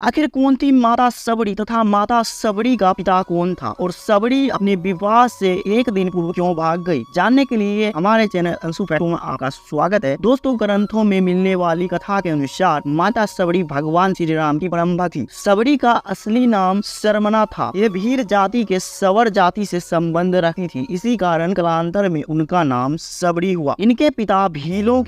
आखिर कौन थी माता सबरी तथा माता सबरी का पिता कौन था और सबरी अपने विवाह से एक दिन पूर्व क्यों भाग गई, जानने के लिए हमारे चैनल अंशु फैक्ट में आपका स्वागत है। दोस्तों, ग्रंथों में मिलने वाली कथा के अनुसार माता सबरी भगवान श्री राम की परम भक्त थी। सबरी का असली नाम शर्मना था। ये भीर जाति के सवर जाति से संबंध रखती थी, इसी कारण कालांतर में उनका नाम सबरी हुआ। इनके पिता भीलों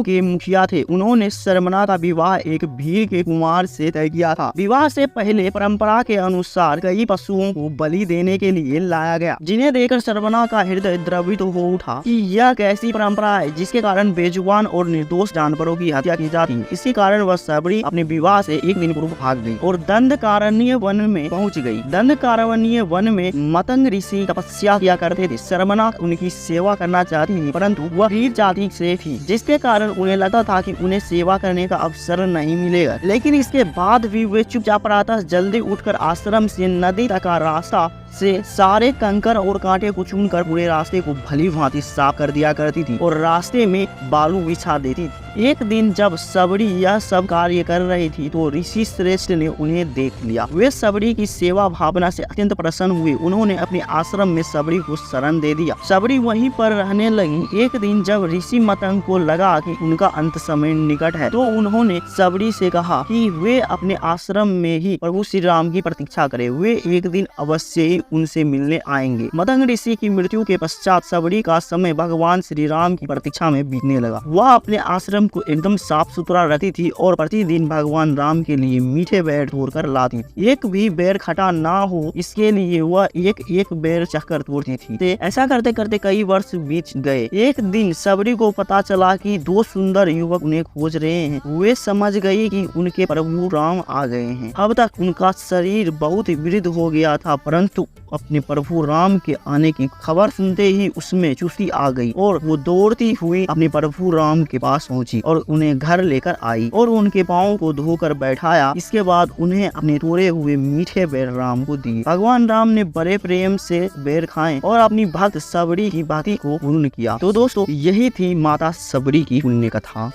के मुखिया थे। उन्होंने शर्मना का विवाह एक भील के कुमार से तय किया था। विवाह से पहले परंपरा के अनुसार कई पशुओं को बलि देने के लिए लाया गया, जिन्हें देखकर शर्मना का हृदय द्रवित हो उठा कि यह कैसी परंपरा है जिसके कारण बेजुबान और निर्दोष जानवरों की हत्या की जाती है। इसी कारण वह सबरी अपने विवाह से एक दिन पूर्व भाग गई और दंडकारण्य वन में पहुंच गई। दंडकारण्य वन में मतंग ऋषि तपस्या किया करते थे। शर्मना उनकी सेवा करना चाहती थी, परंतु वह वीर जाति से थी, जिसके कारण उन्हें लगता था कि उन्हें सेवा करने का अवसर नहीं मिलेगा। लेकिन इसके बाद भी वे चुपचाप प्रातः जल्दी उठकर आश्रम से नदी तक का रास्ता से सारे कंकर और कांटे को चुनकर पूरे रास्ते को भली भांति साफ कर दिया करती थी और रास्ते में बालू बिछा देती थी। एक दिन जब सबरी यह सब कार्य कर रही थी तो ऋषि श्रेष्ठ ने उन्हें देख लिया। वे सबरी की सेवा भावना से अत्यंत प्रसन्न हुए। उन्होंने अपने आश्रम में सबरी को शरण दे दिया। सबरी वहीं पर रहने लगी। एक दिन जब ऋषि मतंग को लगा कि उनका अंत समय निकट है, तो उन्होंने सबरी से कहा कि वे अपने आश्रम में ही प्रभु श्री राम की प्रतीक्षा करें। वे एक दिन अवश्य ही उनसे मिलने आएंगे। मतंग ऋषि की मृत्यु के पश्चात सबरी का समय भगवान श्री राम की प्रतीक्षा में बीतने लगा। वह अपने आश्रम को एकदम साफ सुथरा रखती थी और प्रतिदिन भगवान राम के लिए मीठे बेर तोड़कर लाती थी। एक भी बेर खटा ना हो, इसके लिए वह एक एक बेर चखकर तोड़ती थी। ऐसा करते करते कई वर्ष बीत गए। एक दिन सबरी को पता चला कि दो सुंदर युवक उन्हें खोज रहे हैं। वे समझ गई कि उनके प्रभु राम आ गए हैं। अब तक उनका शरीर बहुत वृद्ध हो गया था, परंतु अपने प्रभु राम के आने की खबर सुनते ही उसमें चुस्ती आ गई और वो दौड़ती हुई अपने प्रभु राम के पास पहुंची और उन्हें घर लेकर आई और उनके पांव को धोकर बैठाया। इसके बाद उन्हें अपने तोड़े हुए मीठे बेर राम को दिए। भगवान राम ने बड़े प्रेम से बेर खाए और अपनी भक्त सबरी की भक्ति को पूर्ण किया। तो दोस्तों, यही थी माता सबरी की पुण्य कथा।